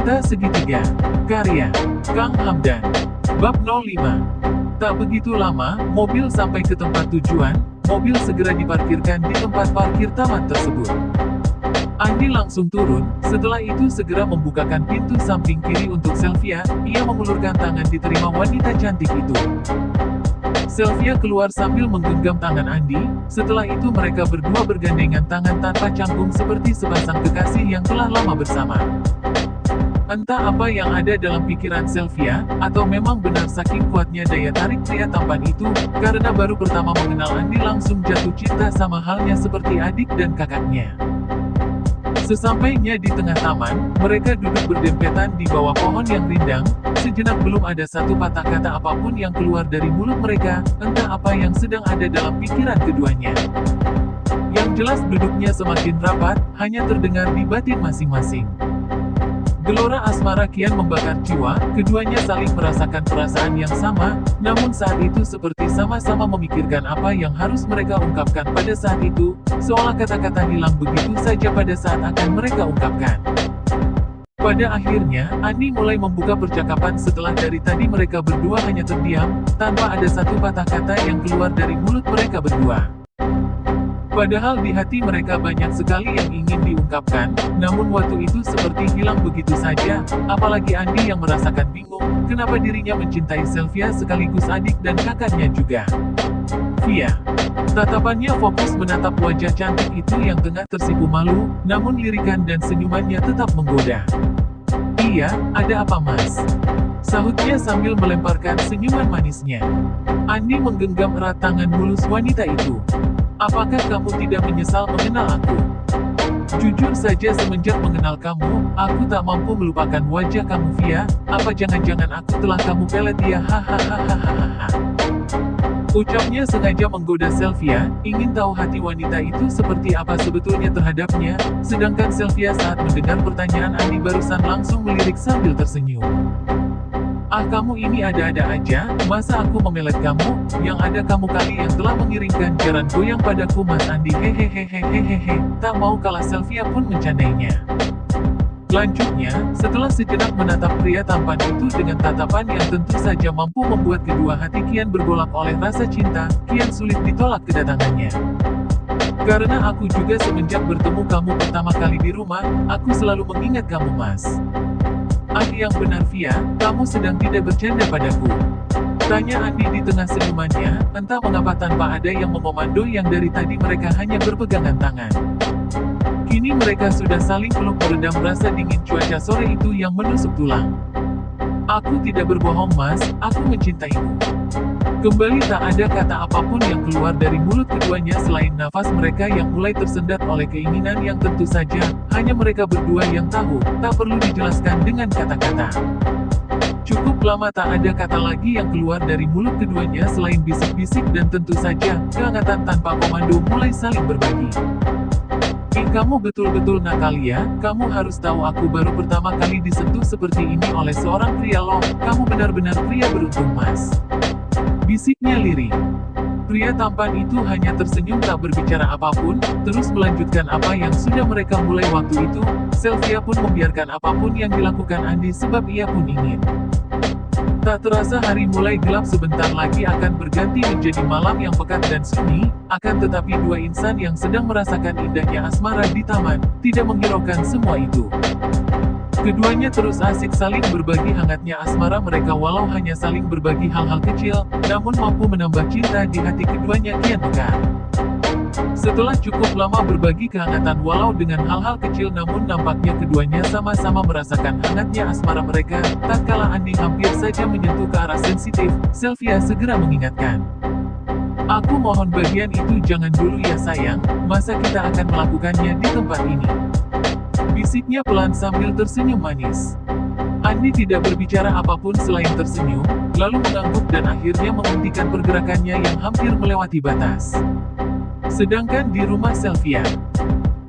Cinta Segitiga. Karya Kang Hamdan. Bab 05. Tak begitu lama, mobil sampai ke tempat tujuan. Mobil segera diparkirkan di tempat parkir taman tersebut. Andi langsung turun, setelah itu segera membukakan pintu samping kiri untuk Sylvia. Ia mengulurkan tangan diterima wanita cantik itu. Sylvia keluar sambil menggenggam tangan Andi. Setelah itu mereka berdua bergandengan tangan tanpa canggung seperti sepasang kekasih yang telah lama bersama. Entah apa yang ada dalam pikiran Sylvia, atau memang benar saking kuatnya daya tarik pria tampan itu, karena baru pertama mengenal Andi langsung jatuh cinta sama halnya seperti adik dan kakaknya. Sesampainya di tengah taman, mereka duduk berdempetan di bawah pohon yang rindang. Sejenak belum ada satu patah kata apapun yang keluar dari mulut mereka, entah apa yang sedang ada dalam pikiran keduanya. Yang jelas duduknya semakin rapat, hanya terdengar di batin masing-masing. Gelora asmara kian membakar jiwa, keduanya saling merasakan perasaan yang sama, namun saat itu seperti sama-sama memikirkan apa yang harus mereka ungkapkan pada saat itu, seolah kata-kata hilang begitu saja pada saat akan mereka ungkapkan. Pada akhirnya, Andi mulai membuka percakapan setelah dari tadi mereka berdua hanya terdiam, tanpa ada satu patah kata yang keluar dari mulut mereka berdua. Padahal di hati mereka banyak sekali yang ingin diungkapkan, namun waktu itu seperti hilang begitu saja, apalagi Andi yang merasakan bingung, kenapa dirinya mencintai Sylvia sekaligus adik dan kakaknya juga. Via. Tatapannya fokus menatap wajah cantik itu yang tengah tersipu malu, namun lirikan dan senyumannya tetap menggoda. Iya, ada apa mas? Sahutnya sambil melemparkan senyuman manisnya. Andi menggenggam erat tangan mulus wanita itu. Apakah kamu tidak menyesal mengenal aku? Jujur saja semenjak mengenal kamu, aku tak mampu melupakan wajah kamu Via. Apa jangan-jangan aku telah kamu pelet ya? Hahaha. Ucapnya sengaja menggoda Sylvia, ingin tahu hati wanita itu seperti apa sebetulnya terhadapnya, sedangkan Sylvia saat mendengar pertanyaan Andi barusan langsung melirik sambil tersenyum. Ah kamu ini ada-ada aja, masa aku memelet kamu, yang ada kamu kali yang telah mengiringkan jaran goyang padaku mas Andi hehehehehehehe, tak mau kalah Sylvia pun mencandainya. Lanjutnya, setelah sejenak menatap pria tampan itu dengan tatapan yang tentu saja mampu membuat kedua hati kian bergolak oleh rasa cinta, kian sulit ditolak kedatangannya. Karena aku juga semenjak bertemu kamu pertama kali di rumah, aku selalu mengingat kamu mas. Ah yang benar Via, kamu sedang tidak bercanda padaku. Tanya Andi di tengah senyumannya, entah mengapa tanpa ada yang memomando yang dari tadi mereka hanya berpegangan tangan. Kini mereka sudah saling peluk meredam rasa dingin cuaca sore itu yang menusuk tulang. Aku tidak berbohong mas, aku mencintaimu. Kembali tak ada kata apapun yang keluar dari mulut keduanya selain nafas mereka yang mulai tersendat oleh keinginan yang tentu saja, hanya mereka berdua yang tahu, tak perlu dijelaskan dengan kata-kata. Cukup lama tak ada kata lagi yang keluar dari mulut keduanya selain bisik-bisik dan tentu saja, kehangatan tanpa komando mulai saling berbagi. Kamu betul-betul nakal ya, kamu harus tahu aku baru pertama kali disentuh seperti ini oleh seorang pria loh, kamu benar-benar pria beruntung mas. Bisiknya lirih. Pria tampan itu hanya tersenyum tak berbicara apapun, terus melanjutkan apa yang sudah mereka mulai waktu itu. Sylvia pun membiarkan apapun yang dilakukan Andi sebab ia pun ingin. Tak terasa hari mulai gelap sebentar lagi akan berganti menjadi malam yang pekat dan sunyi, akan tetapi dua insan yang sedang merasakan indahnya asmara di taman, tidak menghiraukan semua itu. Keduanya terus asik saling berbagi hangatnya asmara mereka walau hanya saling berbagi hal-hal kecil, namun mampu menambah cinta di hati keduanya kian pekat. Setelah cukup lama berbagi kehangatan walau dengan hal-hal kecil namun nampaknya keduanya sama-sama merasakan hangatnya asmara mereka, tatkala Andi hampir saja menyentuh ke arah sensitif, Sylvia segera mengingatkan. Aku mohon bagian itu jangan dulu ya sayang, masa kita akan melakukannya di tempat ini. Bisiknya pelan sambil tersenyum manis. Andi tidak berbicara apapun selain tersenyum, lalu mengangguk dan akhirnya menghentikan pergerakannya yang hampir melewati batas. Sedangkan di rumah Sylvia,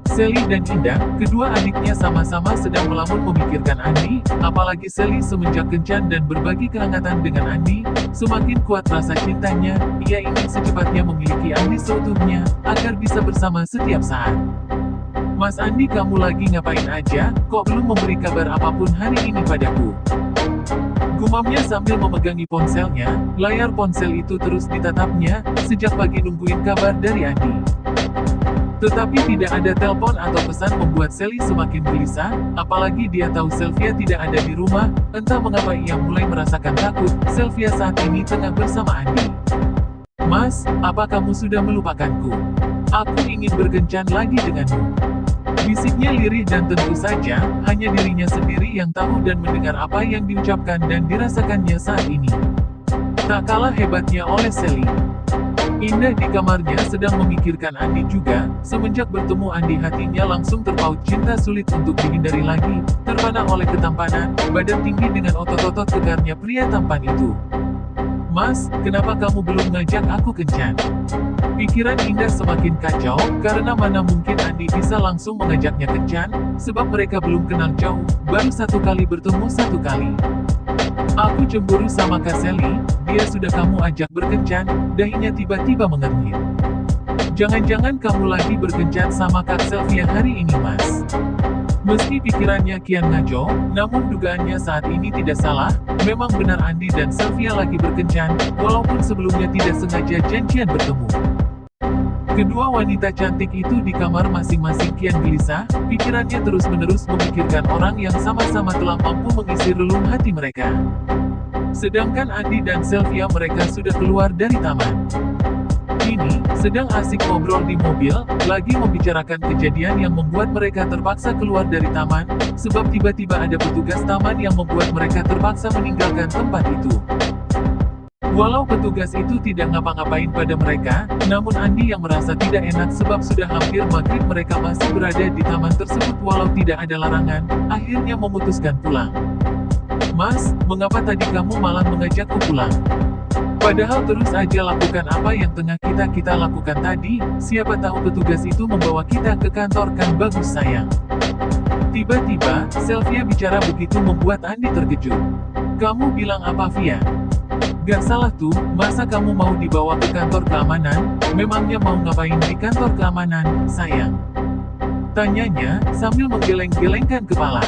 Sally dan Indah, kedua adiknya sama-sama sedang melamun memikirkan Andi, apalagi Sally semenjak kencan dan berbagi kehangatan dengan Andi, semakin kuat rasa cintanya, ia ingin secepatnya memiliki Andi seutuhnya, agar bisa bersama setiap saat. Mas Andi, kamu lagi ngapain aja? Kok belum memberi kabar apapun hari ini padaku? Gumamnya sambil memegangi ponselnya. Layar ponsel itu terus ditatapnya, sejak pagi nungguin kabar dari Andi. Tetapi tidak ada telepon atau pesan membuat Sally semakin gelisah, apalagi dia tahu Sylvia tidak ada di rumah. Entah mengapa ia mulai merasakan takut, Sylvia saat ini tengah bersama Andi. Mas, apa kamu sudah melupakanku? Aku ingin berkencan lagi denganmu. Bisiknya lirih dan tentu saja, hanya dirinya sendiri yang tahu dan mendengar apa yang diucapkan dan dirasakannya saat ini. Tak kalah hebatnya oleh Sally. Indah di kamarnya sedang memikirkan Andi juga. Semenjak bertemu Andi, hatinya langsung terpaut cinta sulit untuk dihindari lagi, terpana oleh ketampanan, badan tinggi dengan otot-otot kegarnya pria tampan itu. Mas, kenapa kamu belum ngajak aku kencan? Pikiran Indah semakin kacau, karena mana mungkin Andi bisa langsung mengajaknya kencan, sebab mereka belum kenal jauh, baru satu kali bertemu satu kali. Aku cemburu sama Kak Sally, dia sudah kamu ajak berkencan, dahinya tiba-tiba mengernyit. Jangan-jangan kamu lagi berkencan sama Kak Sylvia hari ini, Mas? Meski pikirannya kian ngaco, namun dugaannya saat ini tidak salah, memang benar Andi dan Sylvia lagi berkencan, walaupun sebelumnya tidak sengaja janjian bertemu. Kedua wanita cantik itu di kamar masing-masing kian gelisah, pikirannya terus-menerus memikirkan orang yang sama-sama telah mampu mengisi relung hati mereka. Sedangkan Andi dan Sylvia mereka sudah keluar dari taman. Kini, sedang asik ngobrol di mobil, lagi membicarakan kejadian yang membuat mereka terpaksa keluar dari taman, sebab tiba-tiba ada petugas taman yang membuat mereka terpaksa meninggalkan tempat itu. Walau petugas itu tidak ngapa-ngapain pada mereka, namun Andi yang merasa tidak enak sebab sudah hampir maghrib mereka masih berada di taman tersebut walau tidak ada larangan, akhirnya memutuskan pulang. Mas, mengapa tadi kamu malah mengajakku pulang? Padahal terus aja lakukan apa yang tengah kita lakukan tadi, siapa tahu petugas itu membawa kita ke kantor kan bagus sayang. Tiba-tiba, Sylvia bicara begitu membuat Andi terkejut. Kamu bilang apa, Via? Gak salah tuh, masa kamu mau dibawa ke kantor keamanan? Memangnya mau ngapain di kantor keamanan, sayang? Tanyanya, sambil menggeleng-gelengkan kepala.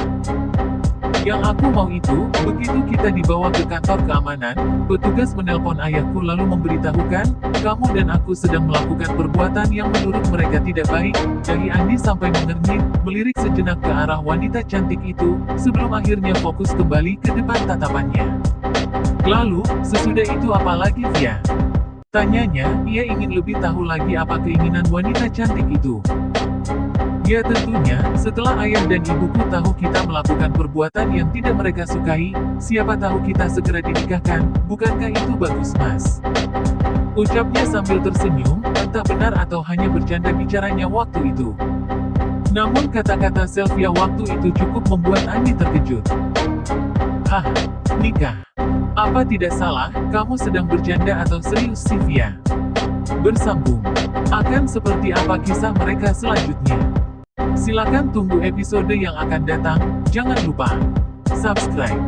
Yang aku mau itu, begitu kita dibawa ke kantor keamanan, petugas menelpon ayahku lalu memberitahukan, kamu dan aku sedang melakukan perbuatan yang menurut mereka tidak baik. Dahi Andi sampai mengernyit, melirik sejenak ke arah wanita cantik itu, sebelum akhirnya fokus kembali ke depan tatapannya. Lalu, sesudah itu apa lagi, Via? Tanyanya, ia ingin lebih tahu lagi apa keinginan wanita cantik itu. Ya tentunya, setelah ayah dan ibuku tahu kita melakukan perbuatan yang tidak mereka sukai, siapa tahu kita segera dinikahkan, bukankah itu bagus, Mas? Ucapnya sambil tersenyum, entah benar atau hanya bercanda bicaranya waktu itu. Namun kata-kata Sylvia waktu itu cukup membuat Andi terkejut. Hah, nikah? Apa tidak salah, kamu sedang bercanda atau serius, Sylvia? Bersambung. Akan seperti apa kisah mereka selanjutnya? Silakan tunggu episode yang akan datang, jangan lupa subscribe.